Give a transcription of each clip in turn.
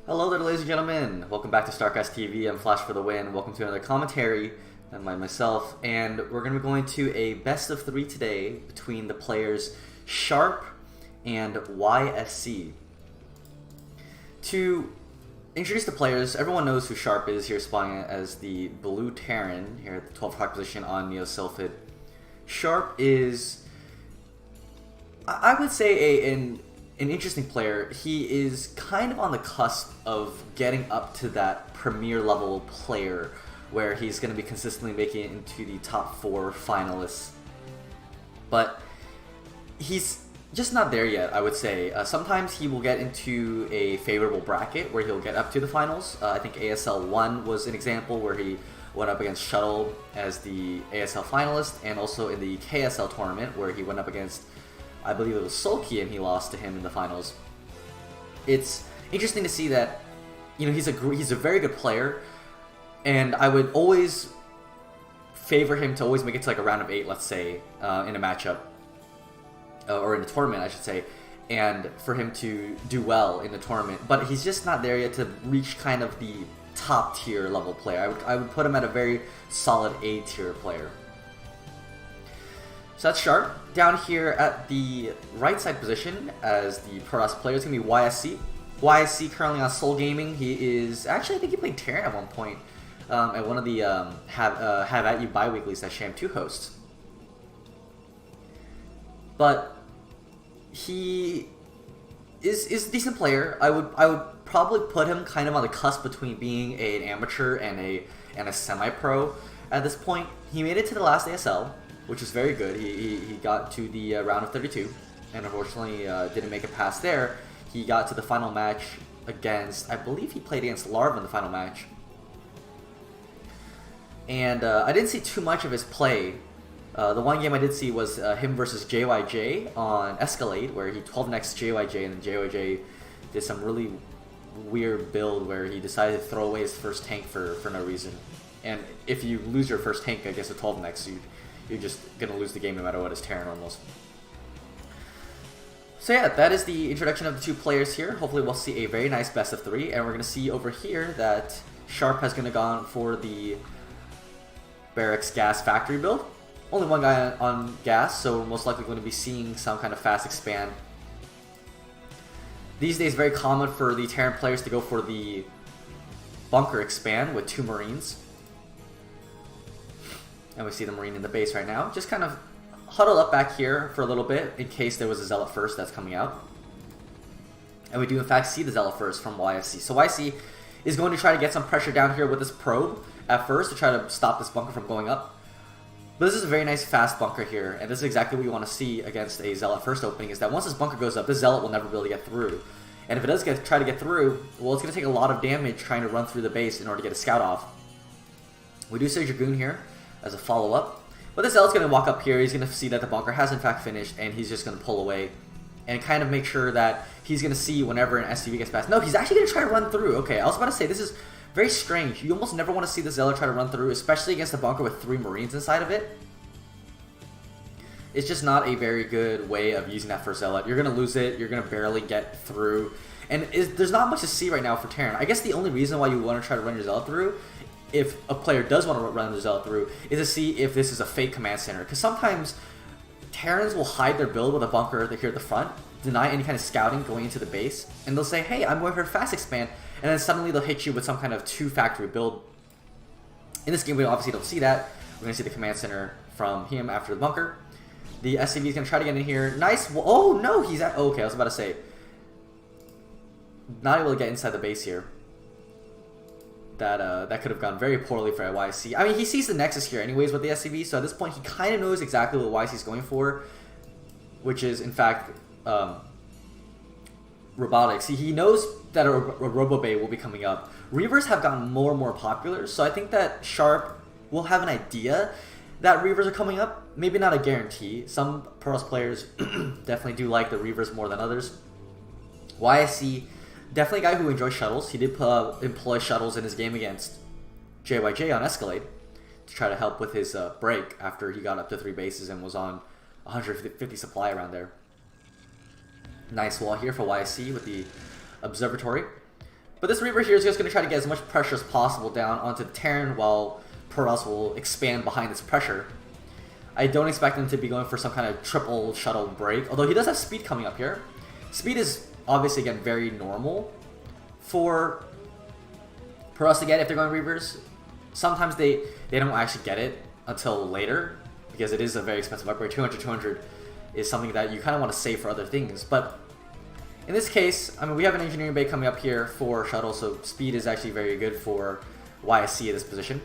Hello there, ladies and gentlemen. Welcome back to StarCastTV. I'm Flash for the win. Welcome to another commentary by myself, and we're going to be going to a best of 3 today between the players Sharp and YSC. To introduce the players, everyone knows who Sharp is here, spawning as the blue Terran here at the 12th o'clock position on Neo Sylphid. Sharp is, I would say, an interesting player. He is kind of on the cusp of getting up to that premier level player where he's going to be consistently making it into the top 4 finalists. But he's just not there yet, I would say. Sometimes he will get into a favorable bracket where he'll get up to the finals. I think ASL 1 was an example where he went up against Shuttle as the ASL finalist, and also in the KSL tournament where he went up against, I believe it was Sulky, and he lost to him in the finals. It's interesting to see that, you know, he's a very good player, and I would always favor him to always make it to like a round of 8, let's say, in a matchup, or in a tournament, I should say, and for him to do well in the tournament. But he's just not there yet to reach kind of the top tier level player. I would put him at a very solid A tier player. So that's Sharp. Down here at the right side position as the Protoss player is going to be YSC. YSC currently on Soul Gaming. He is, actually I think he played Terran at one point at one of the Have At You bi-weeklies that Sham 2 hosts. But he is a decent player. I would probably put him kind of on the cusp between being an amateur and a semi-pro at this point. He made it to the last ASL, which is very good. He got to the round of 32, and unfortunately didn't make it past there. He got to the final match against, I believe he played against Larva in the final match. And I didn't see too much of his play. The one game I did see was him versus JYJ on Escalade, where he 12-nexed JYJ, and then JYJ did some really weird build where he decided to throw away his first tank for no reason. And if you lose your first tank against a 12-nex, you're just going to lose the game no matter what, as Terran almost. So yeah, that is the introduction of the 2 players here. Hopefully we'll see a very nice best of 3, and we're going to see over here that Sharp has gone for the Barracks Gas Factory build. Only one guy on gas, so we're most likely going to be seeing some kind of fast expand. These days, very common for the Terran players to go for the bunker expand with 2 Marines. And we see the Marine in the base right now. Just kind of huddle up back here for a little bit in case there was a Zealot first that's coming out. And we do in fact see the Zealot first from YSC. So YSC is going to try to get some pressure down here with this probe at first to try to stop this bunker from going up. But this is a very nice fast bunker here, and this is exactly what you want to see against a Zealot first opening, is that once this bunker goes up, this Zealot will never be able to get through. And if it does try to get through, well, it's going to take a lot of damage trying to run through the base in order to get a scout off. We do see a Dragoon here as a follow-up, but this Zealot's going to walk up here. He's going to see that the bunker has in fact finished, and he's just going to pull away and kind of make sure that he's going to see whenever an SCV gets past. No, he's actually going to try to run through. Okay, I was about to say, this is very strange. You almost never want to see the Zealot try to run through, especially against a bunker with 3 Marines inside of it. It's just not a very good way of using that first Zealot. You're going to lose it. You're going to barely get through. And there's not much to see right now for Terran. I guess the only reason why you want to try to run your Zealot through, if a player does want to run the Zealot through, is to see if this is a fake command center. Because sometimes Terrans will hide their build with a bunker here at the front, deny any kind of scouting going into the base, and they'll say, hey, I'm going for a fast expand, and then suddenly they'll hit you with some kind of 2 factory build. In this game, we obviously don't see that. We're going to see the command center from him after the bunker. The SCV is going to try to get in here. Nice. Oh, no, he's at... Okay, I was about to say. Not able to get inside the base here. That could have gone very poorly for YSC. I mean, he sees the Nexus here anyways with the SCV, so at this point, he kind of knows exactly what YSC is going for, which is, in fact, robotics. He knows that a Robo-Bay will be coming up. Reavers have gotten more and more popular, so I think that Sharp will have an idea that Reavers are coming up. Maybe not a guarantee. Some Protoss players definitely do like the Reavers more than others. YSC, definitely a guy who enjoys shuttles. He did employ shuttles in his game against JYJ on Escalade to try to help with his break after he got up to 3 bases and was on 150 supply around there. Nice wall here for YSC with the observatory. But this Reaver here is just going to try to get as much pressure as possible down onto the Terran, while Protoss will expand behind this pressure. I don't expect him to be going for some kind of triple shuttle break, although he does have speed coming up here. Speed is obviously, again, very normal for Protoss to get if they're going Reavers. Sometimes they don't actually get it until later, because it is a very expensive upgrade. 200 is something that you kind of want to save for other things. But in this case, I mean, we have an engineering bay coming up here for shuttle, so speed is actually very good for YSC at this position.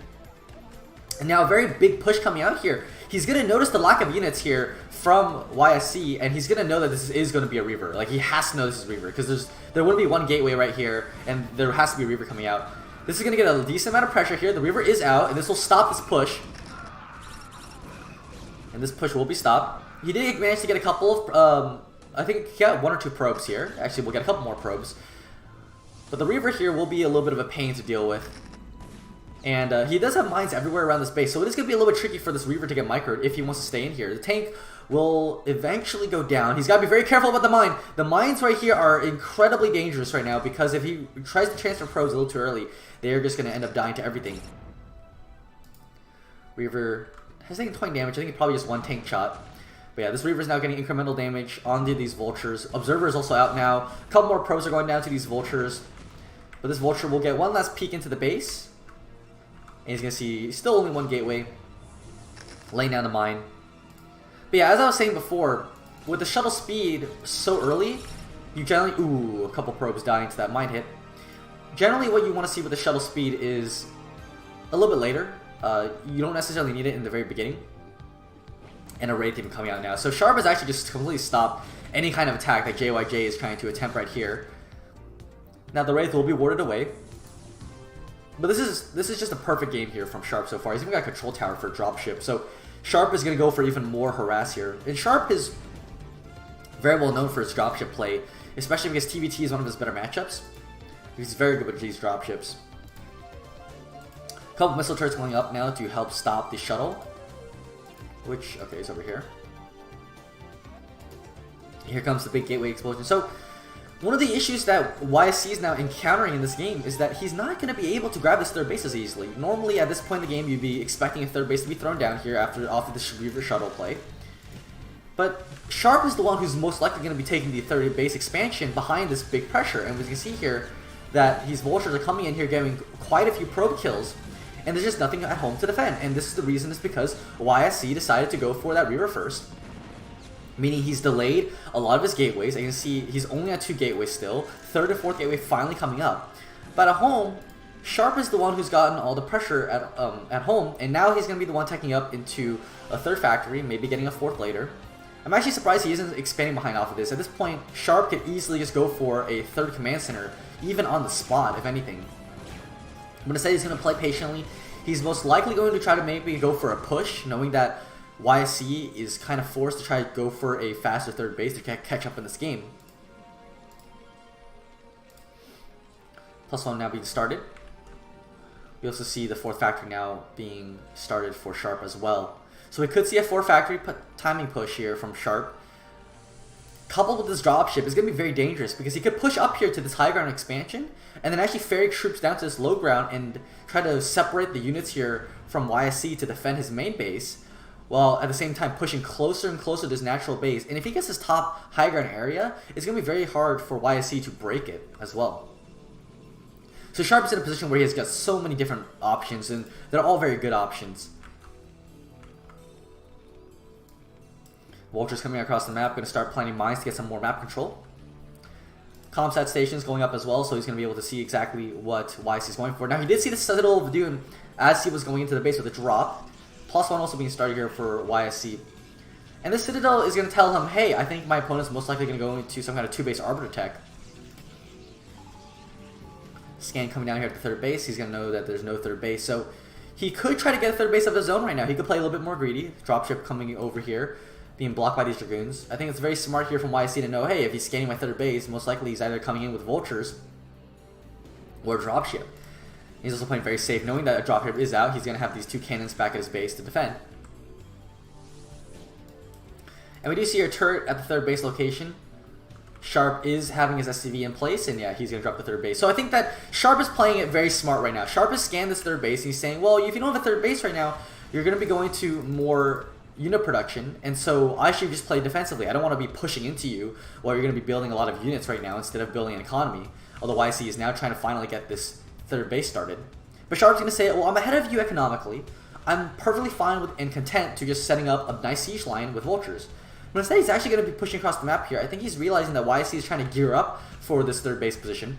And now a very big push coming out here. He's going to notice the lack of units here from YSC, and he's going to know that this is going to be a Reaver. Like, he has to know this is Reaver, because there wouldn't be one gateway right here, and there has to be a Reaver coming out. This is going to get a decent amount of pressure here. The Reaver is out, and this will stop this push. And this push will be stopped. He did manage to get a couple of, I think he got 1 or 2 probes here. Actually, we'll get a couple more probes. But the Reaver here will be a little bit of a pain to deal with. And he does have mines everywhere around this base, so it is going to be a little bit tricky for this Reaver to get microed if he wants to stay in here. The tank will eventually go down. He's got to be very careful about the mine. The mines right here are incredibly dangerous right now, because if he tries to transfer probes a little too early, they are just going to end up dying to everything. Reaver has taken 20 damage. I think it's probably just 1 tank shot. But yeah, this Reaver is now getting incremental damage onto these Vultures. Observer is also out now. A couple more probes are going down to these Vultures. But this Vulture will get one last peek into the base. And he's going to see still only 1 gateway. Laying down the mine. But yeah, as I was saying before, with the shuttle speed so early, you generally... Ooh, a couple probes dying to that mine hit. Generally, what you want to see with the shuttle speed is a little bit later. You don't necessarily need it in the very beginning. And a Wraith even coming out now. So Sharp has actually just completely stopped any kind of attack that JYJ is trying to attempt right here. Now the Wraith will be warded away. But this is just a perfect game here from Sharp so far. He's even got a control tower for a dropship. So Sharp is going to go for even more harass here. And Sharp is very well known for his dropship play, especially because PvT is one of his better matchups. He's very good with these dropships. A couple missile turrets going up now to help stop the shuttle. Which, okay, is over here. Here comes the big gateway explosion. So, one of the issues that YSC is now encountering in this game is that he's not going to be able to grab this third base as easily. Normally, at this point in the game, you'd be expecting a third base to be thrown down here off of the Reaver shuttle play. But Sharp is the one who's most likely going to be taking the third base expansion behind this big pressure. And we can see here that these Vultures are coming in here getting quite a few probe kills. And there's just nothing at home to defend. And this is the reason, is because YSC decided to go for that Reaver first. Meaning he's delayed a lot of his gateways. And you can see he's only at 2 gateways still. 3rd and 4th gateway finally coming up. But at home, Sharp is the one who's gotten all the pressure at home. And now he's going to be the one taking up into a 3rd factory, maybe getting a 4th later. I'm actually surprised he isn't expanding behind off of this. At this point, Sharp could easily just go for a 3rd command center, even on the spot, if anything. I'm going to say he's going to play patiently. He's most likely going to try to maybe go for a push, knowing that YSC is kind of forced to try to go for a faster third base to catch up in this game. +1 now being started. We also see the 4th factory now being started for Sharp as well. So we could see a 4th factory timing push here from Sharp. Coupled with this dropship is going to be very dangerous, because he could push up here to this high ground expansion and then actually ferry troops down to this low ground and try to separate the units here from YSC to defend his main base, while at the same time pushing closer and closer to this natural base. And if he gets this top high ground area, it's going to be very hard for YSC to break it as well. So Sharp is in a position where he has got so many different options, and they're all very good options. Vulture's coming across the map, going to start planting mines to get some more map control. Comsat stations going up as well, so he's going to be able to see exactly what YSC is going for. Now, he did see the Citadel of Dune as he was going into the base with a drop. +1 also being started here for YSC. And this Citadel is going to tell him, hey, I think my opponent's most likely going to go into some kind of 2-base Arbiter tech. Scan coming down here at the 3rd base. He's going to know that there's no 3rd base. So he could try to get a 3rd base of his own right now. He could play a little bit more greedy. Dropship coming over here, being blocked by these Dragoons. I think it's very smart here from YSC to know, hey, if he's scanning my 3rd base, most likely he's either coming in with Vultures or a dropship. He's also playing very safe, knowing that a dropship is out. He's going to have these 2 cannons back at his base to defend. And we do see a turret at the 3rd base location. Sharp is having his SCV in place, and yeah, he's going to drop the third base. So I think that Sharp is playing it very smart right now. Sharp has scanned this third base, and he's saying, well, if you don't have a third base right now, you're going to be going to more unit production, and so I should just play defensively. I don't want to be pushing into you while you're going to be building a lot of units right now instead of building an economy. Although YSC is now trying to finally get this third base started. But Sharp's going to say, well, I'm ahead of you economically. I'm perfectly fine with and content to just setting up a nice siege line with vultures. But instead, he's actually going to be pushing across the map here. I think he's realizing that YSC is trying to gear up for this third base position.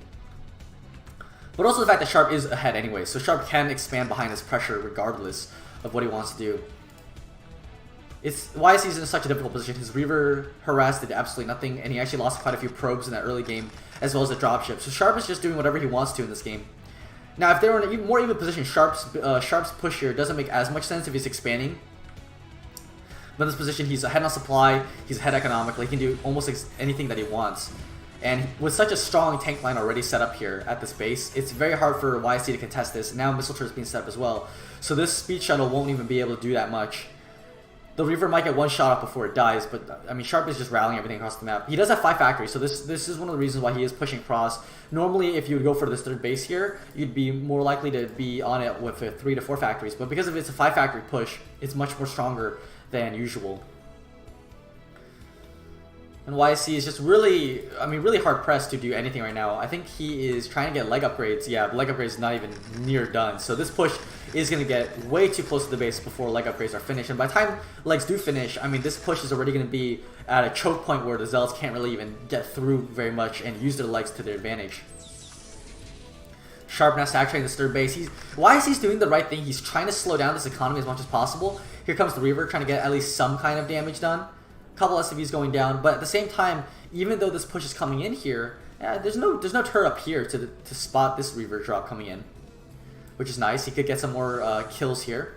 But also the fact that Sharp is ahead anyway, so Sharp can expand behind this pressure regardless of what he wants to do. YSC is in such a difficult position. His Reaver harassed did absolutely nothing, and he actually lost quite a few probes in that early game, as well as the dropship. So Sharp is just doing whatever he wants to in this game. Now, if they were in an even more even position, Sharp's push here doesn't make as much sense if he's expanding. But in this position, he's ahead on supply, he's ahead economically, he can do almost anything that he wants. And with such a strong tank line already set up here at this base, it's very hard for YSC to contest this. Now missile turrets being set up as well. So this speed shuttle won't even be able to do that much. The Reaver might get one shot off before it dies, but I mean, Sharp is just rallying everything across the map. He does have 5 factories, so this is one of the reasons why he is pushing across. Normally, if you would go for this third base here, you'd be more likely to be on it with 3 to 4 factories. But because of it's a 5 factory push, it's much more stronger than usual. And YSC is just really, really hard pressed to do anything right now. I think he is trying to get leg upgrades. Yeah, leg upgrades is not even near done. So this push is going to get way too close to the base before leg upgrades are finished. And by the time legs do finish, I mean, this push is already going to be at a choke point where the Zealots can't really even get through very much and use their legs to their advantage. Sharp now saturating this third base. YSC's doing the right thing. He's trying to slow down this economy as much as possible. Here comes the Reaver trying to get at least some kind of damage done. Couple SCVs going down, but at the same time, even though this push is coming in here, there's no turret up here to spot this Reaver drop coming in, which is nice. He could get some more kills here.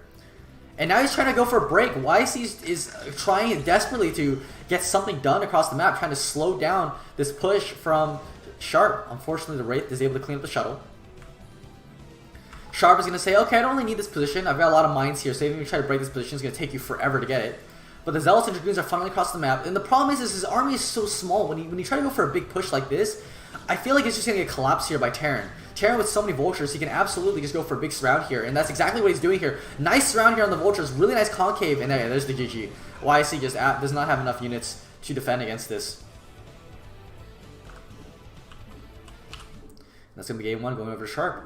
And now he's trying to go for a break. YSC is trying desperately to get something done across the map, trying to slow down this push from Sharp. Unfortunately, the Wraith is able to clean up the shuttle. Sharp is going to say, okay, I don't really need this position. I've got a lot of mines here, so even if you try to break this position, it's going to take you forever to get it. But the Zealots and Dragoons are funneling across the map, and the problem is his army is so small. When you try to go for a big push like this, I feel like it's just going to get collapsed here by Terran. Terran with so many vultures, he can absolutely just go for a big surround here, and that's exactly what he's doing here. Nice surround here on the vultures, really nice concave, and there's the GG. YSC just does not have enough units to defend against this. That's going to be game 1 going over to Sharp.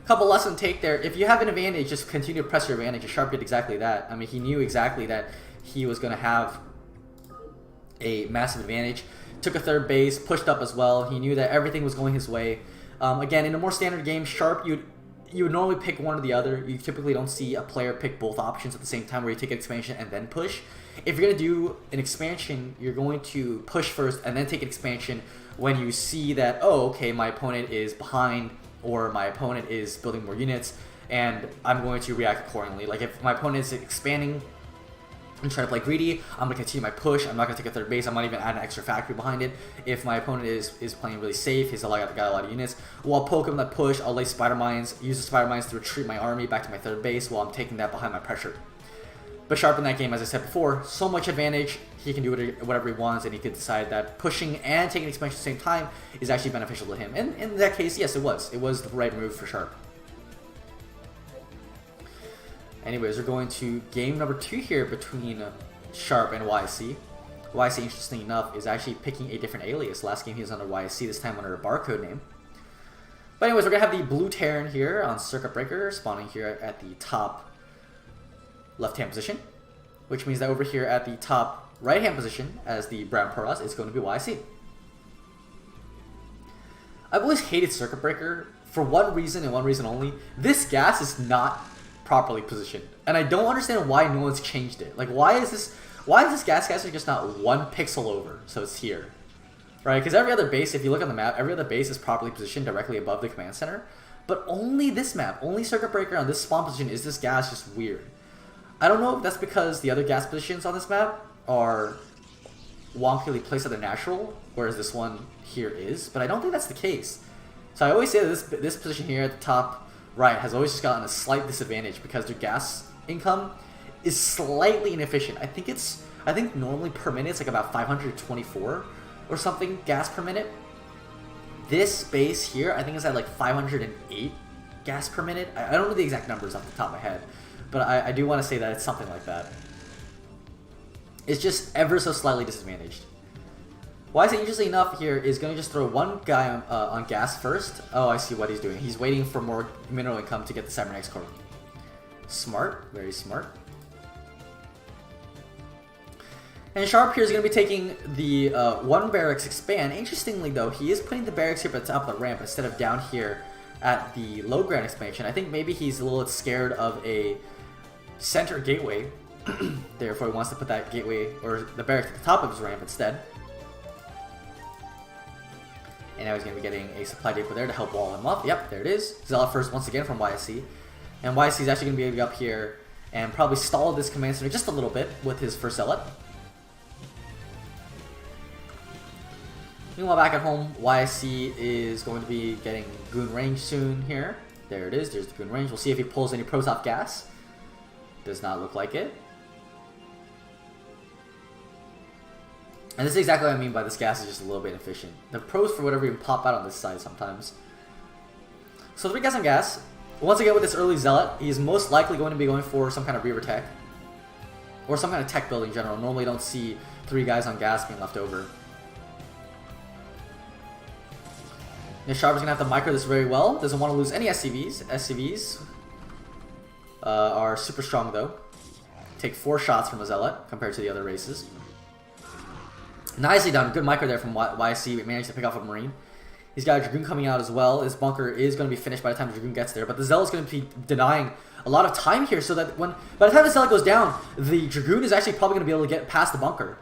Couple lesson take there. If you have an advantage, just continue to press your advantage. Sharp did exactly that. I mean, he knew exactly that he was going to have a massive advantage. Took a third base, pushed up as well. He knew that everything was going his way. Again, in a more standard game, Sharp, you would normally pick one or the other. You typically don't see a player pick both options at the same time where you take an expansion and then push. If you're going to do an expansion, you're going to push first and then take an expansion when you see that, oh, okay, my opponent is behind, or my opponent is building more units, and I'm going to react accordingly. Like if my opponent is expanding and trying to play greedy, I'm going to continue my push. I'm not going to take a third base. I'm not even add an extra factory behind it. If my opponent is playing really safe, he's got a lot of units, well, I'll poke him that push, I'll lay spider mines, use the spider mines to retreat my army back to my third base while I'm taking that behind my pressure. But Sharp in that game, as I said before, so much advantage, he can do whatever he wants, and he could decide that pushing and taking expansion at the same time is actually beneficial to him. And in that case, yes, it was. It was the right move for Sharp. Anyways, we're going to game number 2 here between Sharp and YSC. YSC, interesting enough, is actually picking a different alias. Last game he was under YSC, this time under a barcode name. But anyways, we're going to have the blue Terran here on Circuit Breaker, spawning here at the top left-hand position, which means that over here at the top right-hand position as the brown Protoss is going to be YSC. I've always hated Circuit Breaker for one reason and one reason only. This gas is not properly positioned, and I don't understand why no one's changed it. Like, why is this gas caster just not 1 pixel over so it's here, right? Because every other base, if you look on the map, every other base is properly positioned directly above the command center, but only this map, only Circuit Breaker on this spawn position is this gas just weird. I don't know if that's because the other gas positions on this map are wonkily placed at the natural, whereas this one here is, but I don't think that's the case. So I always say that this position here at the top right has always just gotten a slight disadvantage because their gas income is slightly inefficient. I think it's I think normally per minute it's like about 524 or something gas per minute. This base here, I think is at like 508 gas per minute. I don't know the exact numbers off the top of my head, but I do want to say that it's something like that. It's just ever so slightly disadvantaged. YSC, interestingly enough, here is going to just throw one guy on gas first. Oh, I see what he's doing. He's waiting for more mineral income to get the Cybernetics core. Smart, very smart. And Sharp here is going to be taking the one barracks expand. Interestingly, though, he is putting the barracks here at the top of the ramp instead of down here at the low ground expansion. I think maybe he's a little scared of a center gateway. Therefore, he wants to put that gateway or the barracks at the top of his ramp instead. And now he's going to be getting a supply depot there to help wall him up. Yep, there it is. Zealot first once again from YSC. And YSC is actually going to be up here and probably stall this command center just a little bit with his first Zealot. Meanwhile, back at home, YSC is going to be getting Goon range soon here. There it is. There's the Goon range. We'll see if he pulls any Protoss gas. Does not look like it. And this is exactly what I mean by this gas is just a little bit inefficient. The pros, for whatever reason, pop out on this side sometimes. So 3 guys on gas. Once again, with this early Zealot, he is most likely going to be going for some kind of Reaver tech. Or some kind of tech build in general. Normally you don't see 3 guys on gas being left over. Now Sharp is going to have to micro this very well. Doesn't want to lose any SCVs. SCVs are super strong though. Take 4 shots from a Zealot compared to the other races. Nicely done. Good micro there from YSC. Managed to pick off a Marine. He's got a Dragoon coming out as well. His bunker is going to be finished by the time the Dragoon gets there. But the Zealot is going to be denying a lot of time here so that by the time the Zealot goes down, the Dragoon is actually probably going to be able to get past the bunker.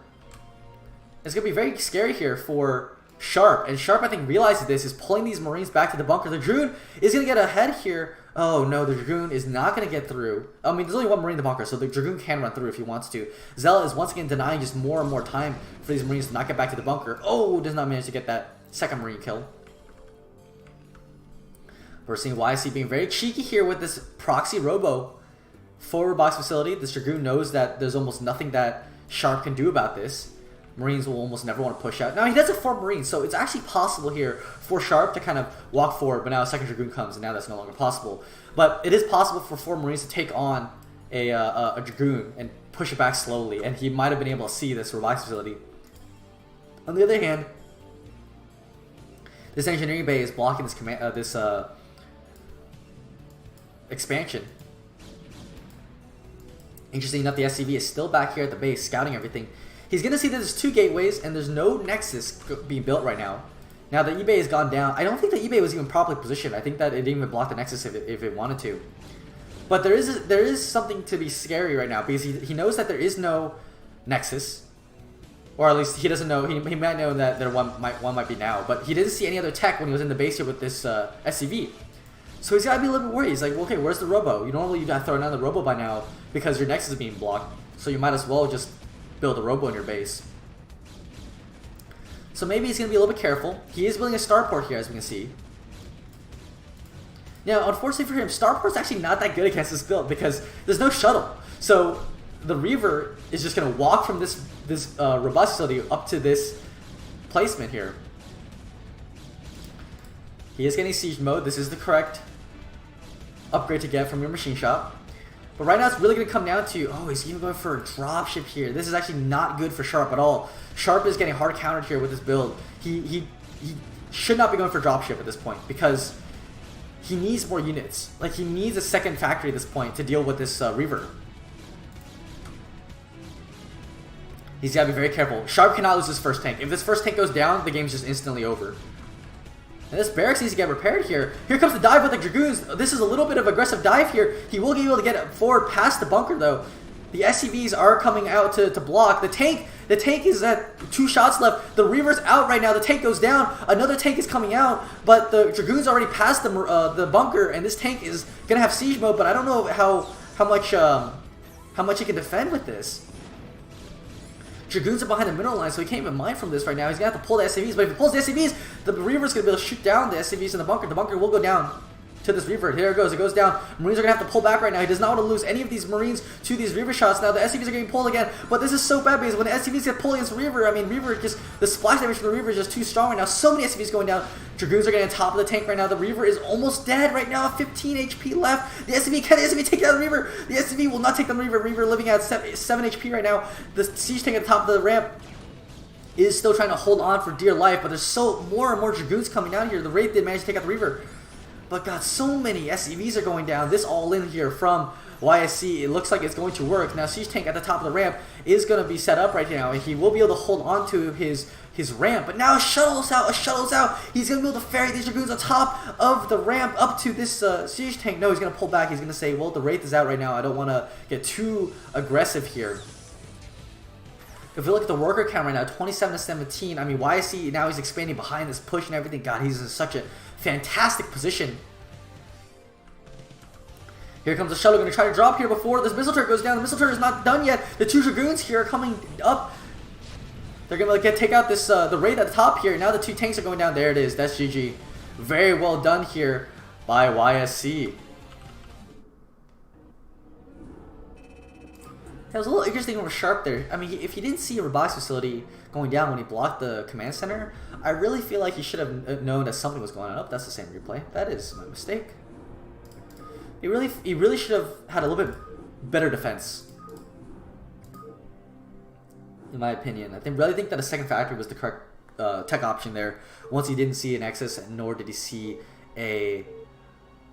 It's going to be very scary here for Sharp, and Sharp, I think, realizes this, is pulling these Marines back to the bunker. The Dragoon is going to get ahead here. Oh no, the Dragoon is not going to get through. I mean, there's only 1 Marine in the bunker, so the Dragoon can run through if he wants to. Zealot is once again denying just more and more time for these Marines to not get back to the bunker. Oh, does not manage to get that second Marine kill. We're seeing YSC being very cheeky here with this proxy robo forward box facility. This Dragoon knows that there's almost nothing that Sharp can do about this. Marines will almost never want to push out. Now, he does have 4 Marines, so it's actually possible here for Sharp to kind of walk forward, but now a second Dragoon comes, and now that's no longer possible. But it is possible for 4 Marines to take on a Dragoon and push it back slowly, and he might have been able to see this robotics facility. On the other hand, this engineering bay is blocking this expansion. Interesting enough, the SCV is still back here at the base, scouting everything. He's going to see that there's 2 gateways, and there's no Nexus being built right now. Now, the eBay has gone down. I don't think the eBay was even properly positioned. I think that it didn't even block the Nexus if it wanted to. But there is something to be scary right now, because he knows that there is no Nexus. Or at least he doesn't know. He might know that there one might be now. But he didn't see any other tech when he was in the base here with this SCV. So he's got to be a little bit worried. He's like, well, okay, where's the Robo? Normally you got to throw down the Robo by now because your Nexus is being blocked. So you might as well just build a Robo in your base. So maybe he's going to be a little bit careful. He is building a starport here, as we can see. Now, unfortunately for him, starport's actually not that good against this build because there's no shuttle. So the Reaver is just going to walk from this robust facility up to this placement here. He is getting siege mode. This is the correct upgrade to get from your machine shop. But right now it's really going to come down to, oh, he's even going for a dropship here. This is actually not good for Sharp at all. Sharp is getting hard countered here with this build. He should not be going for dropship at this point because he needs more units. Like, he needs a second factory at this point to deal with this Reaver. He's got to be very careful. Sharp cannot lose his first tank. If this first tank goes down, the game's just instantly over. And this barracks needs to get repaired here. Here comes the dive with the Dragoons. This is a little bit of aggressive dive here. He will be able to get forward past the bunker, though. The SCVs are coming out to block. The tank is at 2 shots left. The Reaver's out right now. The tank goes down. Another tank is coming out, but the Dragoon's already past the bunker, and this tank is going to have siege mode, but I don't know how much he can defend with this. Dragoons are behind the mineral line, so he can't even mine from this right now. He's going to have to pull the SCVs, but if he pulls the SCVs, the Reaver's going to be able to shoot down the SCVs in the bunker. The bunker will go down. to this Reaver. Here it goes. It goes down. Marines are going to have to pull back right now. He does not want to lose any of these Marines to these Reaver shots. Now, the SCVs are getting pulled again, but this is so bad because when the SCVs get pulled against Reaver, I mean, Reaver just, the splash damage from the Reaver is just too strong right now. So many SCVs going down. Dragoons are getting on top of the tank right now. The Reaver is almost dead right now. 15 HP left. The SCV, can the SCV take down the Reaver? The SCV will not take down the Reaver. Reaver living at 7 HP right now. The siege tank at the top of the ramp is still trying to hold on for dear life, but there's more and more Dragoons coming down here. The Wraith did manage to take out the Reaver. But God, so many SCVs are going down. This all in here from YSC, it looks like it's going to work. Now, Siege Tank at the top of the ramp is going to be set up right now, and he will be able to hold on to his ramp. But now a shuttle's out. He's going to be able to ferry these Dragoons on top of the ramp up to this Siege Tank. No, he's going to pull back. He's going to say, well, the Wraith is out right now. I don't want to get too aggressive here. If we look at the worker count right now, 27 to 17. I mean, YSC now he's expanding behind this push and everything. God, he's in such a fantastic position. Here comes the shuttle, going to try to drop here before this missile turret goes down. The missile turret is not done yet. The two Dragoons here are coming up. They're going to take out this the Wraith at the top here. Now the two tanks are going down. There it is. That's GG. Very well done here by YSC. It was a little interesting from Sharp there. I mean, if he didn't see a robotics facility going down when he blocked the command center, I really feel like he should have known that something was going on. Oh, that's the same replay. That is my mistake. He really should have had a little bit better defense, in my opinion. I really think that a second factory was the correct tech option there. Once he didn't see an Nexus, nor did he see a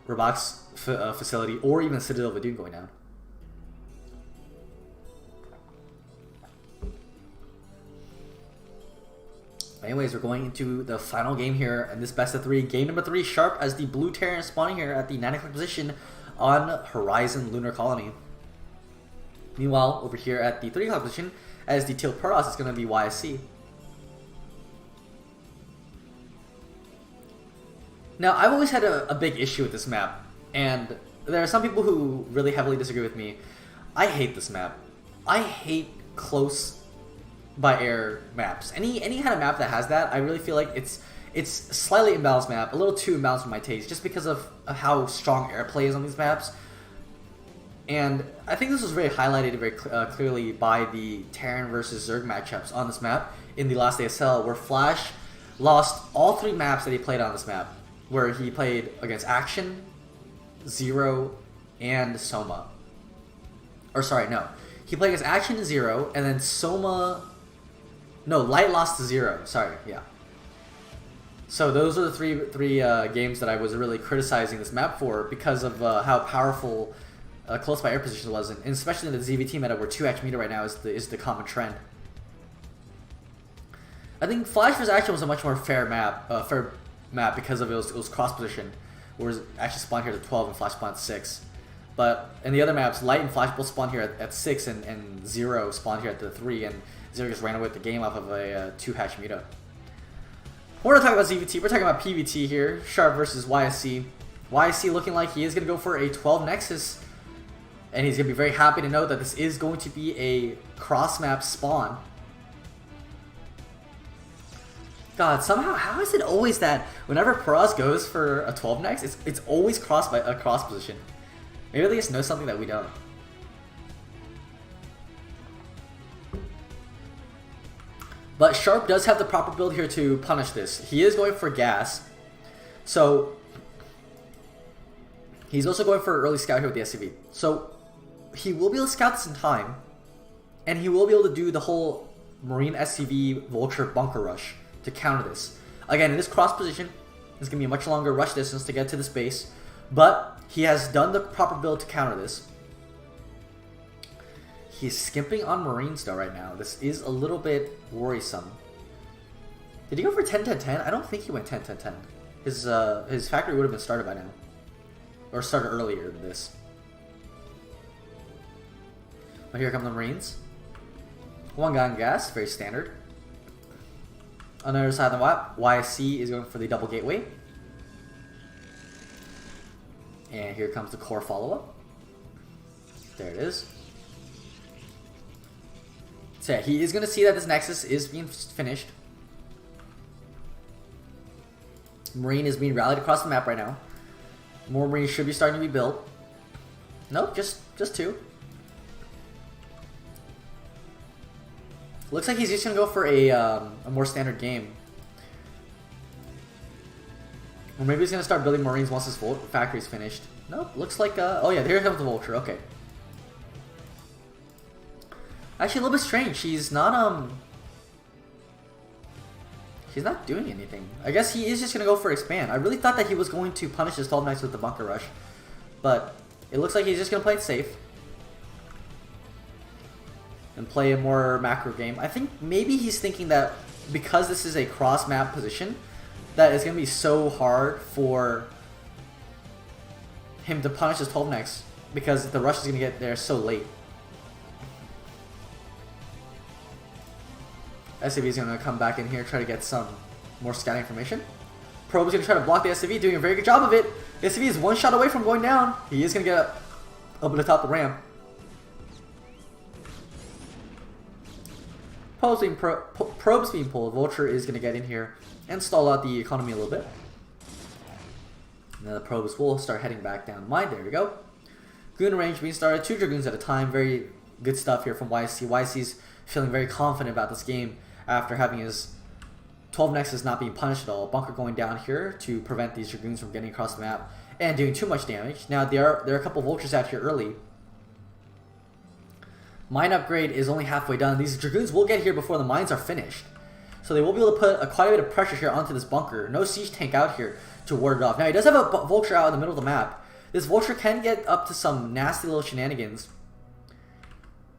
robotics facility or even Citadel of Adun going down. Anyways, we're going into the final game here in this best of 3. Game number 3, Sharp as the blue Terran spawning here at the 9 o'clock position on Horizon Lunar Colony. Meanwhile, over here at the 3 o'clock position, as the Teal Puros is going to be YSC. Now, I've always had a big issue with this map, and there are some people who really heavily disagree with me. I hate this map. I hate close by air maps. Any kind of map that has that, I really feel like it's a slightly imbalanced map, a little too imbalanced for my taste, just because of how strong airplay is on these maps. And I think this was very highlighted very clearly by the Terran versus Zerg matchups on this map in the last ASL, where Flash lost all 3 maps that he played on this map, where he played against Action, Zero, and Soma. Or sorry, no. He played against Action and Zero, and then Soma... No, Light lost to Zero. Sorry, yeah. So those are the three games that I was really criticizing this map for because of how powerful close by air position was, and especially in the ZVT meta where 2H meter right now is the common trend. I think Flash vs Action was a much more fair map because of it was cross position, whereas Action spawned here at 12 and Flash spawned at 6. But in the other maps, Light and Flash both spawned here at 6, and Zero spawned here at the 3, and Zero just ran away with the game off of a 2-hatch meta. We're not talking about ZVT, we're talking about PvT here. Sharp versus YSC. YSC looking like he is going to go for a 12 Nexus, and he's going to be very happy to know that this is going to be a cross-map spawn. God, somehow, how is it always that whenever Puros goes for a 12 Nex, it's always crossed by a cross position? Maybe they just know something that we don't. But Sharp does have the proper build here to punish this. He is going for gas. So he's also going for early scout here with the SCV. So he will be able to scout this in time. And he will be able to do the whole Marine SCV Vulture bunker rush to counter this. Again, in this cross position, it's going to be a much longer rush distance to get to this base. But he has done the proper build to counter this. He's skimping on Marines though right now. This is a little bit worrisome. Did he go for 10-10-10? I don't think he went 10-10-10. His factory would have been started by now. Or started earlier than this. But here come the Marines. One guy on gas, very standard. On the other side of the map, YSC is going for the double gateway. And here comes the core follow-up. There it is. So yeah, he is going to see that this Nexus is being finished. Marine is being rallied across the map right now. More Marines should be starting to be built. Nope, just 2. Looks like he's just gonna go for a more standard game. Or maybe he's gonna start building Marines once his factory's finished. Nope, looks like oh yeah, here comes the Vulture, okay. Actually a little bit strange, she's not doing anything. I guess he is just gonna go for expand. I really thought that he was going to punish his 12 Knights with the Bunker Rush. But it looks like he's just gonna play it safe. And play a more macro game. I think maybe he's thinking that because this is a cross map position, that it's going to be so hard for him to punish his 12 Knights because the rush is going to get there so late. SCV is going to come back in here, try to get some more scouting information. Probe is going to try to block the SCV, doing a very good job of it. The SCV is 1 shot away from going down. He is going to get up to the top of the ramp. Probes being pulled. Vulture is going to get in here and stall out the economy a little bit. And then the probes will start heading back down mine. There we go. Goon range being started. 2 Dragoons at a time. Very good stuff here from YSC. YSC's feeling very confident about this game after having his 12 Nexus not being punished at all. Bunker going down here to prevent these Dragoons from getting across the map and doing too much damage. Now there are a couple Vultures out here early. Mine upgrade is only halfway done. These Dragoons will get here before the mines are finished. So they will be able to put quite a bit of pressure here onto this bunker. No siege tank out here to ward it off. Now he does have a Vulture out in the middle of the map. This Vulture can get up to some nasty little shenanigans.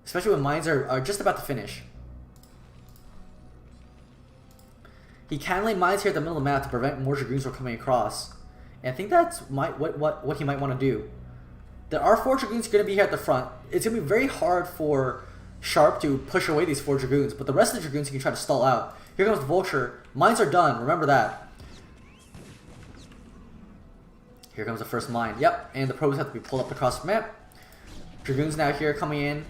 Especially when mines are just about to finish. He can lay mines here at the middle of the map to prevent more Dragoons from coming across. And I think that's what he might want to do. There are 4 Dragoons going to be here at the front. It's going to be very hard for Sharp to push away these 4 Dragoons, but the rest of the Dragoons he can try to stall out. Here comes the Vulture. Mines are done, remember that. Here comes the first mine. Yep, and the probes have to be pulled up across the map. Dragoons now here coming in.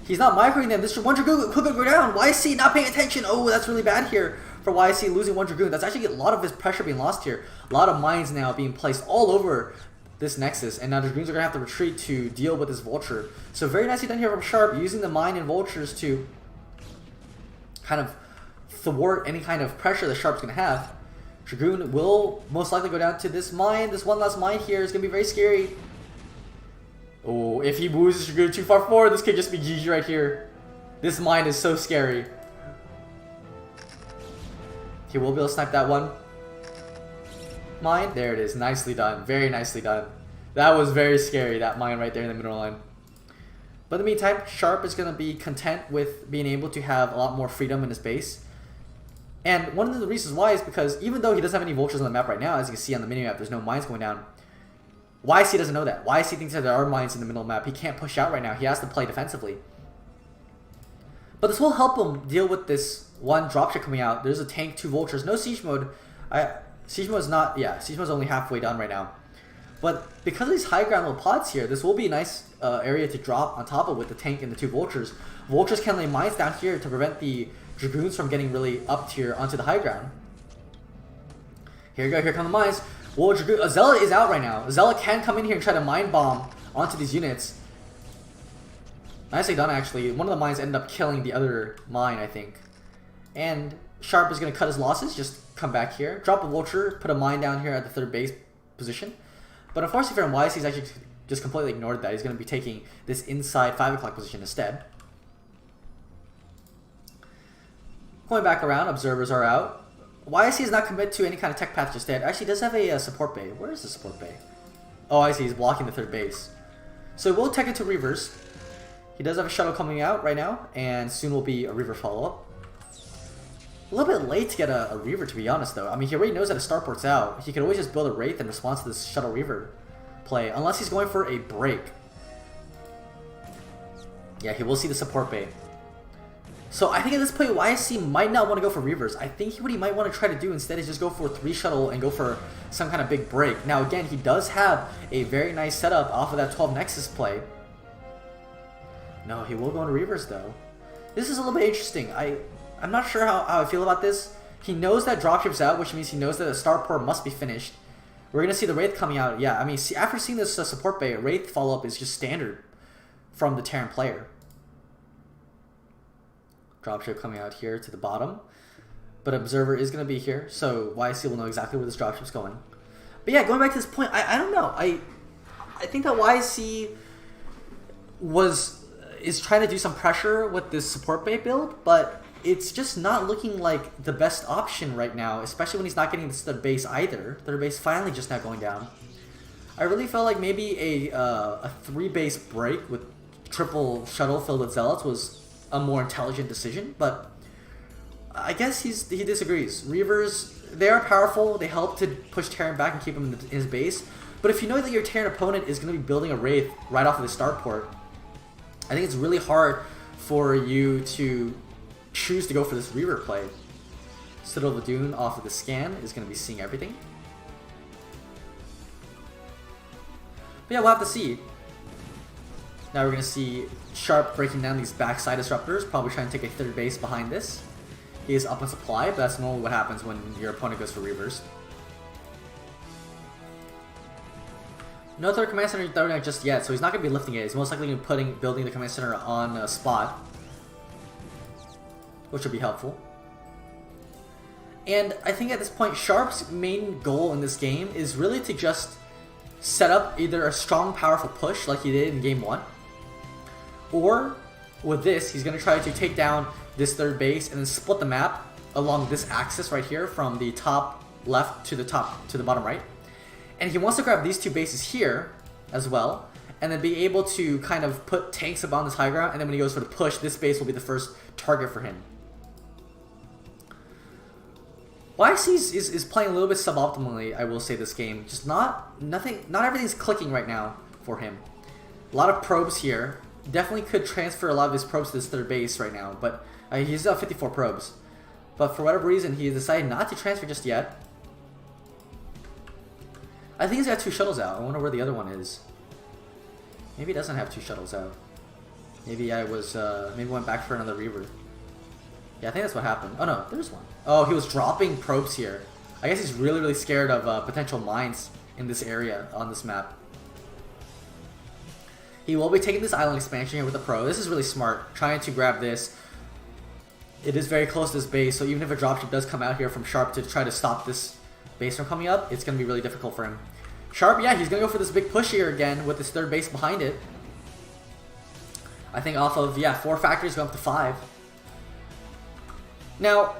He's not microing them. This 1 Dragoon could go down. YSC not paying attention. Oh, that's really bad here for YSC losing 1 Dragoon. That's actually a lot of his pressure being lost here. A lot of mines now being placed all over this Nexus, and now the Dragoons are going to have to retreat to deal with this Vulture. So very nicely done here from Sharp, using the mine and Vultures to kind of thwart any kind of pressure that Sharp's going to have. Dragoon will most likely go down to this mine. This one last mine here is going to be very scary. Oh, if he moves this Dragoon too far forward, this could just be GG right here. This mine is so scary. He will be able to snipe that one mine. There it is. Nicely done. Very nicely done. That was very scary, that mine right there in the middle line. But in the meantime, Sharp is going to be content with being able to have a lot more freedom in his base. And one of the reasons why is because even though he doesn't have any Vultures on the map right now, as you can see on the minimap, there's no mines going down. YSC doesn't know that. YSC thinks that there are mines in the middle of the map. He can't push out right now. He has to play defensively. But this will help him deal with this one dropship coming out. There's a tank, 2 Vultures, no siege mode. Siege mode is not, yeah, siege mode is only halfway done right now. But because of these high ground little pods here, this will be a nice area to drop on top of with the tank and the 2 Vultures. Vultures can lay mines down here to prevent the Dragoons from getting really up tier onto the high ground. Here we go, here come the mines. Well, Zealot is out right now. Zealot can come in here and try to mine bomb onto these units. Nicely done, actually. One of the mines ended up killing the other mine, I think. And Sharp is going to cut his losses, just come back here, drop a Vulture, put a mine down here at the 3rd base position. But unfortunately for him, YSC he's actually just completely ignored that. He's going to be taking this inside 5 o'clock position instead. Going back around, observers are out. YSC is not commit to any kind of tech path just yet. Actually, he does have a support bay. Where is the support bay? Oh, I see. He's blocking the 3rd base. So we'll tech it to Reavers. He does have a shuttle coming out right now, and soon will be a Reaver follow-up. A little bit late to get a Reaver, to be honest, though. I mean, he already knows that a starport's out. He can always just build a Wraith in response to this shuttle Reaver play, unless he's going for a break. Yeah, he will see the support bay. So I think at this point, YSC might not want to go for Reavers. I think what he might want to try to do instead is just go for a 3 shuttle and go for some kind of big break. Now again, he does have a very nice setup off of that 12 Nexus play. No, he will go into Reavers though. This is a little bit interesting. I'm not sure how I feel about this. He knows that dropship's out, which means he knows that the starport must be finished. We're going to see the Wraith coming out. Yeah, I mean, after seeing this support bait, Wraith follow-up is just standard from the Terran player. Dropship coming out here to the bottom. But Observer is going to be here, so YSC will know exactly where this dropship's going. But yeah, going back to this point, I don't know. I think that YSC is trying to do some pressure with this support bait build, but it's just not looking like the best option right now, especially when he's not getting this third base either. Third base finally just now going down. I really felt like maybe a 3-base break with triple shuttle filled with Zealots was a more intelligent decision, but I guess he disagrees. Reavers, they are powerful. They help to push Terran back and keep him in his base. But if you know that your Terran opponent is going to be building a Wraith right off of the start port, I think it's really hard for you to choose to go for this Reaver play. Citadel of the Dune off of the scan is going to be seeing everything. But yeah, we'll have to see. Now we're going to see Sharp breaking down these backside disruptors, probably trying to take a third base behind this. He is up on supply, but that's normally what happens when your opponent goes for Reavers. No third command center throwing out just yet, so he's not going to be lifting it. He's most likely going to be building the command center on a spot, which will be helpful. And I think at this point, Sharp's main goal in this game is really to just set up either a strong, powerful push like he did in Game 1, or with this, he's going to try to take down this third base and then split the map along this axis right here from the top left to the bottom right. And he wants to grab these two bases here as well, and then be able to kind of put tanks up on this high ground, and then when he goes for the push, this base will be the first target for him. YSC is playing a little bit suboptimally, I will say, this game. Just not everything's clicking right now for him. A lot of probes here. Definitely could transfer a lot of his probes to this third base right now, but he's got 54 probes. But for whatever reason, he decided not to transfer just yet. I think he's got 2 shuttles out. I wonder where the other one is. Maybe he doesn't have 2 shuttles out. Maybe maybe went back for another Reaver. Yeah, I think that's what happened. Oh no, there's one. Oh, he was dropping probes here. I guess he's really, really scared of potential mines in this area on this map. He will be taking this island expansion here with the pro. This is really smart, trying to grab this. It is very close to this base, so even if a dropship does come out here from Sharp to try to stop this base from coming up, it's going to be really difficult for him. Sharp, yeah, he's going to go for this big push here again with this third base behind it. I think off of, yeah, 4 factories going up to 5. Now,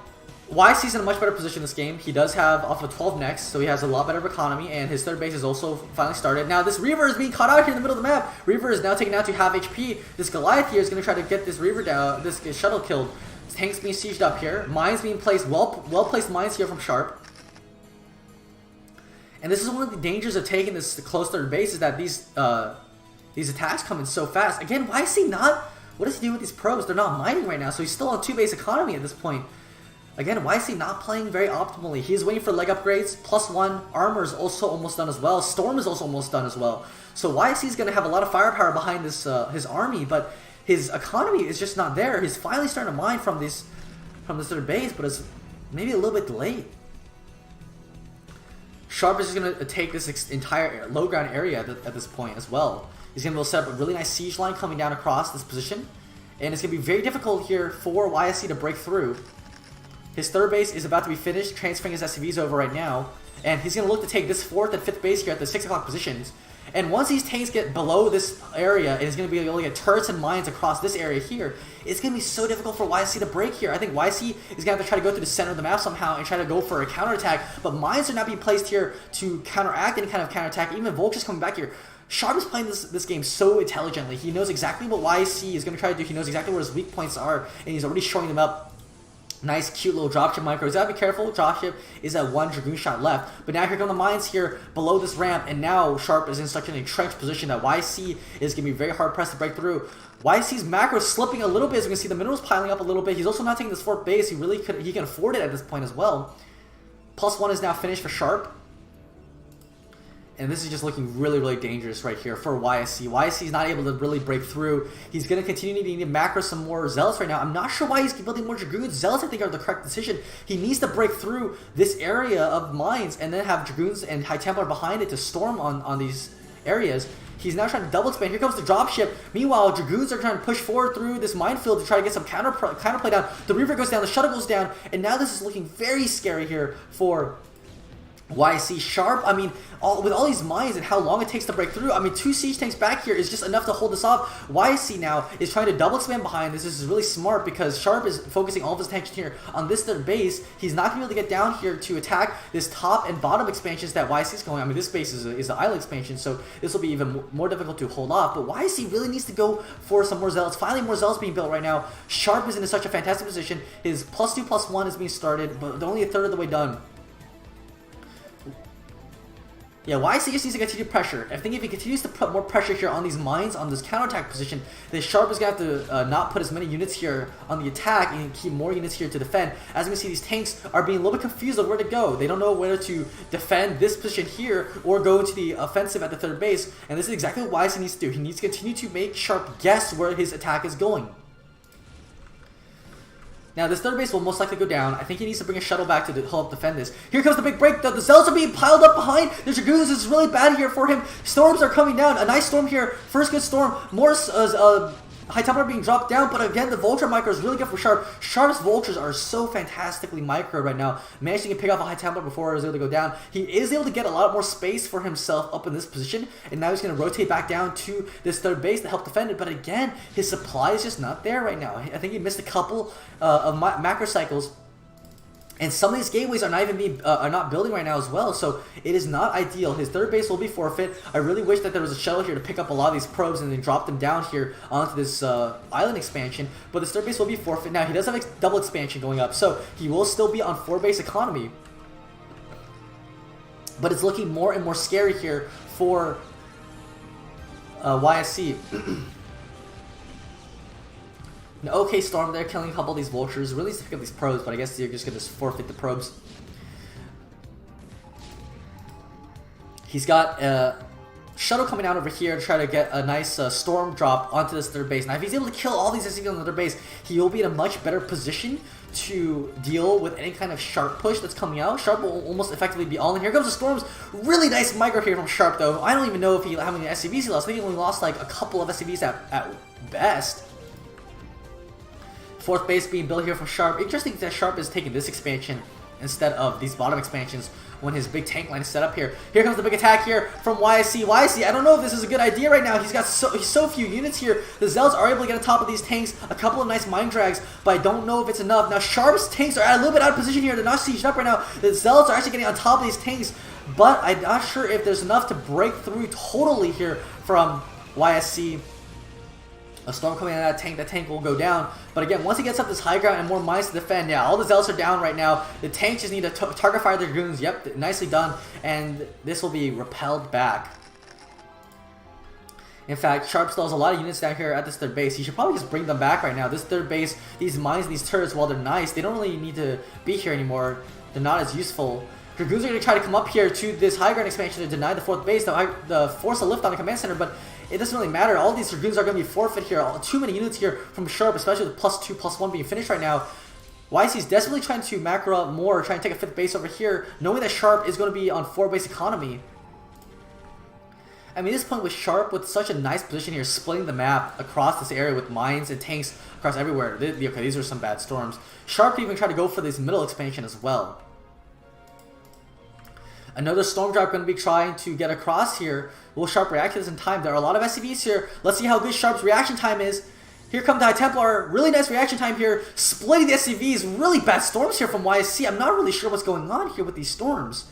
YSC's in a much better position this game. He does have off of 12 next, so he has a lot better of economy, and his third base is also finally started. Now, this Reaver is being caught out here in the middle of the map. Reaver is now taken out to half HP. This Goliath here is going to try to get this Reaver down, this shuttle killed. This tank's being sieged up here. Mines being placed, well-placed mines here from Sharp. And this is one of the dangers of taking this close third base, is that these attacks come in so fast. Again, YSC not... What does he do with these probes? They're not mining right now, so he's still on 2-base economy at this point. Again, YSC not playing very optimally. He's waiting for leg upgrades. +1. Armor is also almost done as well. Storm is also almost done as well. So YSC is going to have a lot of firepower behind this his army, but his economy is just not there. He's finally starting to mine from this third base, but it's maybe a little bit delayed. Sharp is just going to take this entire low ground area at this point as well. He's going to be able to set up a really nice siege line coming down across this position. And it's going to be very difficult here for YSC to break through. His third base is about to be finished, transferring his SCVs over right now. And he's going to look to take this 4th and 5th base here at the 6 o'clock positions. And once these tanks get below this area, and he's going to be able to get turrets and mines across this area here, it's going to be so difficult for YSC to break here. I think YSC is going to have to try to go through the center of the map somehow and try to go for a counterattack. But mines are not being placed here to counteract any kind of counterattack. Even Vulture's coming back here. Sharp is playing this game so intelligently. He knows exactly what YSC is going to try to do. He knows exactly where his weak points are, and he's already showing them up. Nice, cute little dropship micros. Gotta be careful. Dropship is at 1 Dragoon shot left. But now here come the mines here below this ramp, and now Sharp is in such an entrenched position that YSC is going to be very hard pressed to break through. YSC's macro is slipping a little bit, as we can see the minerals piling up a little bit. He's also not taking this 4th base. He can afford it at this point as well. +1 is now finished for Sharp. And this is just looking really, really dangerous right here for YSC. YSC is not able to really break through. He's going to continue needing to macro some more Zealots right now. I'm not sure why he's building more Dragoons. Zealots, I think, are the correct decision. He needs to break through this area of mines and then have Dragoons and High Templar behind it to storm on these areas. He's now trying to double expand. Here comes the dropship. Meanwhile, Dragoons are trying to push forward through this minefield to try to get some counterplay down. The Reaver goes down, the Shuttle goes down, and now this is looking very scary here for YSC. Sharp, I mean, with all these mines and how long it takes to break through, I mean, 2 siege tanks back here is just enough to hold this off. YSC now is trying to double expand behind this. This is really smart because Sharp is focusing all of his attention here on this third base. He's not going to be able to get down here to attack this top and bottom expansions that YSC is going. I mean, this base is an island expansion, so this will be even more difficult to hold off. But YSC really needs to go for some more Zealots. Finally, more Zealots being built right now. Sharp is in such a fantastic position. His +2/+1 is being started, but only a third of the way done. Yeah, YSC just needs to continue pressure. I think if he continues to put more pressure here on these mines, on this counterattack position, then Sharp is going to have to not put as many units here on the attack and keep more units here to defend. As we can see, these tanks are being a little bit confused on where to go. They don't know whether to defend this position here or go into the offensive at the third base. And this is exactly what YSC needs to do. He needs to continue to make Sharp guess where his attack is going. Now, this third base will most likely go down. I think he needs to bring a shuttle back to help defend this. Here comes the big break. The Zealots are being piled up behind. The Dragoons is really bad here for him. Storms are coming down. A nice storm here. First good storm. More High Templar being dropped down, but again, the Vulture micro is really good for Sharp. Sharp's Vultures are so fantastically microed right now. Managing to pick off a High Templar before he was able to go down. He is able to get a lot more space for himself up in this position, and now he's going to rotate back down to this third base to help defend it. But again, his supply is just not there right now. I think he missed a couple of macro cycles. And some of these gateways are not even building right now as well, so it is not ideal. His third base will be forfeit. I really wish that there was a shuttle here to pick up a lot of these probes and then drop them down here onto this island expansion, but his third base will be forfeit. Now, he does have a double expansion going up, so he will still be on 4-base economy, but it's looking more and more scary here for YSC. An okay storm there, killing a couple of these vultures. Really needs to pick up these probes, but I guess you're just going to forfeit the probes. He's got a shuttle coming out over here to try to get a nice storm drop onto this third base. Now, if he's able to kill all these SCVs on the third base, he will be in a much better position to deal with any kind of Sharp push that's coming out. Sharp will almost effectively be all in. Here comes the storms. Really nice micro here from Sharp, though. I don't even know if how many SCVs he lost. I think he only lost like a couple of SCVs at best. Fourth base being built here from Sharp. Interesting that Sharp is taking this expansion instead of these bottom expansions when his big tank line is set up here. Here comes the big attack here from YSC. YSC, I don't know if this is a good idea right now. He's got so few units here. The Zealots are able to get on top of these tanks. A couple of nice mine drags, but I don't know if it's enough. Now, Sharp's tanks are a little bit out of position here. They're not sieged up right now. The Zealots are actually getting on top of these tanks, but I'm not sure if there's enough to break through totally here from YSC. A storm coming out of that tank will go down. But again, once he gets up this high ground and more mines to defend, yeah, all the Zealots are down right now. The tanks just need to target fire their Dragoons. Yep, nicely done. And this will be repelled back. In fact, Sharp still has a lot of units down here at this third base. He should probably just bring them back right now. This third base, these mines, these turrets, while they're nice, they don't really need to be here anymore. They're not as useful. Dragoons are going to try to come up here to this high ground expansion to deny the fourth base, the force a lift on the command center, but it doesn't really matter. All these Dragoons are going to be forfeit here. Too many units here from Sharp, especially with +2/+1 being finished right now. YSC is desperately trying to macro up more, trying to take a fifth base over here, knowing that Sharp is going to be on 4-base economy. I mean, this point with Sharp with such a nice position here, splitting the map across this area with mines and tanks across everywhere. Okay, these are some bad storms. Sharp can even try to go for this middle expansion as well. Another storm drop going to be trying to get across here. Will Sharp react to this in time? There are a lot of SCVs here. Let's see how good Sharp's reaction time is. Here comes the High Templar. Really nice reaction time here. Splitting the SCVs. Really bad storms here from YSC. I'm not really sure what's going on here with these storms.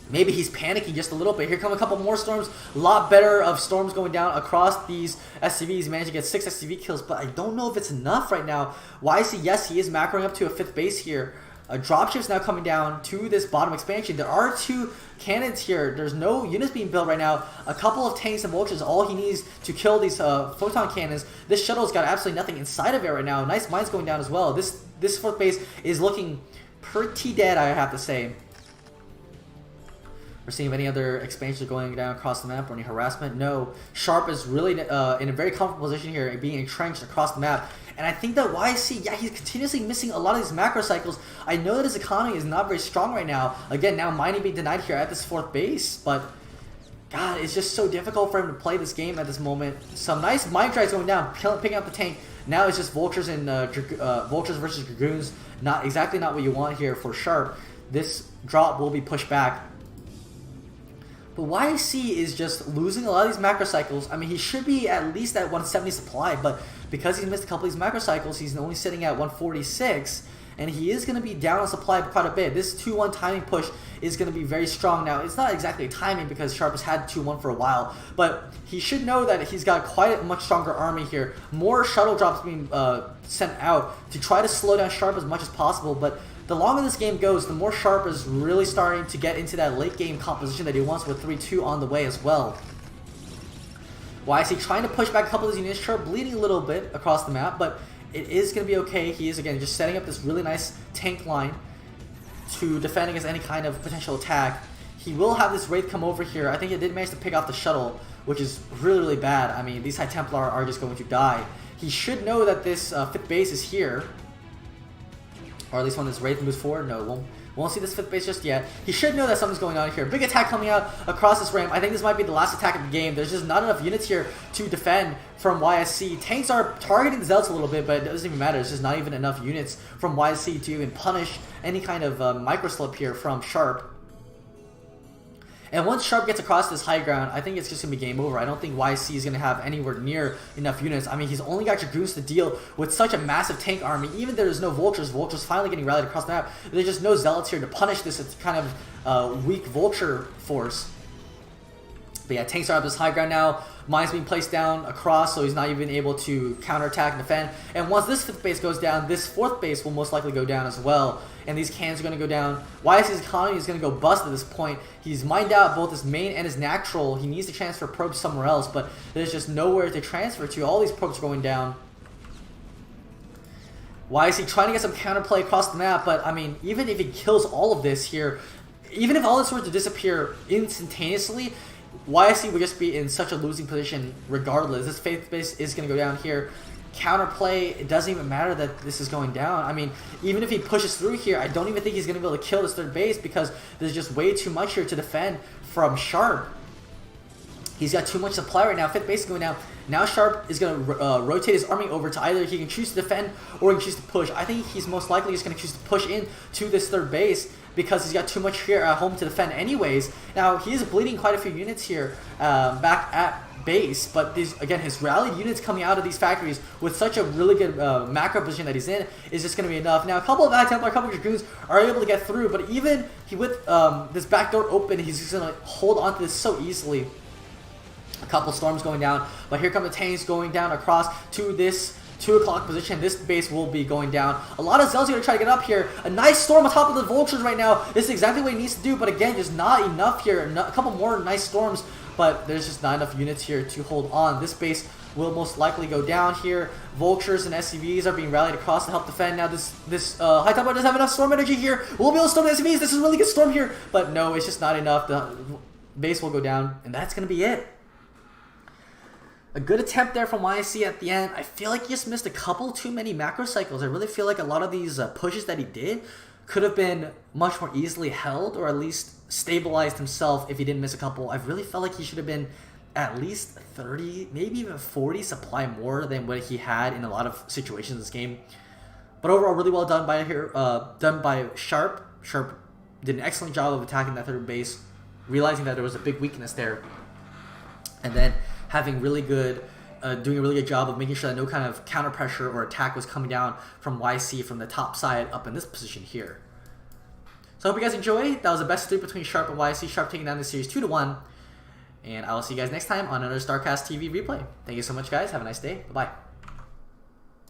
Maybe he's panicking just a little bit. Here come a couple more storms. A lot better of storms going down across these SCVs. Managed to get 6 SCV kills, but I don't know if it's enough right now. YSC, yes, he is macroing up to a 5th base here. A dropship's now coming down to this bottom expansion. There are 2 cannons here. There's no units being built right now. A couple of tanks and vultures. All he needs to kill these photon cannons. This shuttle's got absolutely nothing inside of it right now. Nice mines going down as well. This 4th base is looking pretty dead, I have to say. We're seeing if any other expansions going down across the map or any harassment. No. Sharp is really in a very comfortable position here, being entrenched across the map. And I think that YSC, yeah, he's continuously missing a lot of these macro cycles. I know that his economy is not very strong right now. Again, now mining being denied here at this 4th base, but God, it's just so difficult for him to play this game at this moment. Some nice mine strikes going down, picking up the tank. Now it's just vultures and vultures versus dragoons. Not what you want here for Sharp. This drop will be pushed back. But YSC is just losing a lot of these macro cycles. I mean, he should be at least at 170 supply, but because he's missed a couple of these macro cycles, he's only sitting at 146, and he is going to be down on supply quite a bit. This 2-1 timing push is going to be very strong. Now, it's not exactly timing because Sharp has had 2-1 for a while, but he should know that he's got quite a much stronger army here. More shuttle drops being sent out to try to slow down Sharp as much as possible, but the longer this game goes, the more Sharp is really starting to get into that late game composition that he wants with 3-2 on the way as well. YSC trying to push back a couple of these units, Sharp bleeding a little bit across the map, but it is going to be okay. He is, again, just setting up this really nice tank line to defend against any kind of potential attack. He will have this Wraith come over here. I think it did manage to pick off the shuttle, which is really, really bad. I mean, these High Templar are just going to die. He should know that this 5th base is here. Or at least when this Wraith moves forward. No, won't see this 5th base just yet. He should know that something's going on here. Big attack coming out across this ramp. I think this might be the last attack of the game. There's just not enough units here to defend from YSC. Tanks are targeting the Zealots a little bit, but it doesn't even matter. There's just not even enough units from YSC to even punish any kind of micro slip here from Sharp. And once Sharp gets across this high ground, I think it's just going to be game over. I don't think YSC is going to have anywhere near enough units. I mean, he's only got Dragoons to deal with such a massive tank army. Even there's no Vultures. Vultures finally getting rallied across the map. There's just no Zealots here to punish this kind of weak Vulture force. But yeah, tanks are up this high ground now. Mines being placed down across, so he's not even able to counterattack and defend. And once this 5th base goes down, this 4th base will most likely go down as well. And these cannons are going to go down. YSC's economy is going to go bust at this point. He's mined out both his main and his natural. He needs to transfer probes somewhere else, but there's just nowhere to transfer to. All these probes are going down. YSC trying to get some counterplay across the map, but I mean, even if he kills all of this here, even if all this were to disappear instantaneously, YSC would just be in such a losing position regardless. This 5th base is going to go down here. Counterplay, it doesn't even matter that this is going down. I mean, even if he pushes through here, I don't even think he's going to be able to kill this 3rd base because there's just way too much here to defend from Sharp. He's got too much supply right now. 5th base is going down. Now Sharp is going to rotate his army over to either he can choose to defend or he can choose to push. I think he's most likely just going to choose to push in to this 3rd base because he's got too much here at home to defend anyways. Now, he is bleeding quite a few units here back at base, but these, again, his rallied units coming out of these factories with such a really good macro position that he's in is just going to be enough. Now, a couple of High Templar, a couple of Dragoons are able to get through, but even with this back door open, he's just going to hold on to this so easily. A couple storms going down, but here come the tanks going down across to this 2 o'clock position. This base will be going down. A lot of Zealots are going to try to get up here. A nice storm on top of the Vultures right now. This is exactly what he needs to do, but again, just not enough here. A couple more nice storms, but there's just not enough units here to hold on. This base will most likely go down here. Vultures and SCVs are being rallied across to help defend. Now this High Templar doesn't have enough storm energy here. We'll be able to storm the SCVs. This is a really good storm here, but no, it's just not enough. The base will go down, and that's going to be it. A good attempt there from YSC at the end. I feel like he just missed a couple too many macro cycles. I really feel like a lot of these pushes that he did could have been much more easily held, or at least stabilized himself if he didn't miss a couple. I really felt like he should have been at least 30, maybe even 40 supply more than what he had in a lot of situations in this game. But overall, really well done by here, done by Sharp. Sharp did an excellent job of attacking that 3rd base, realizing that there was a big weakness there, and then having really good, doing a really good job of making sure that no kind of counter pressure or attack was coming down from YSC from the top side up in this position here. So I hope you guys enjoyed. That was the best 3 between Sharp and YSC. Sharp taking down this series 2-1. And I will see you guys next time on another StarCastTV replay. Thank you so much, guys. Have a nice day. Bye-bye.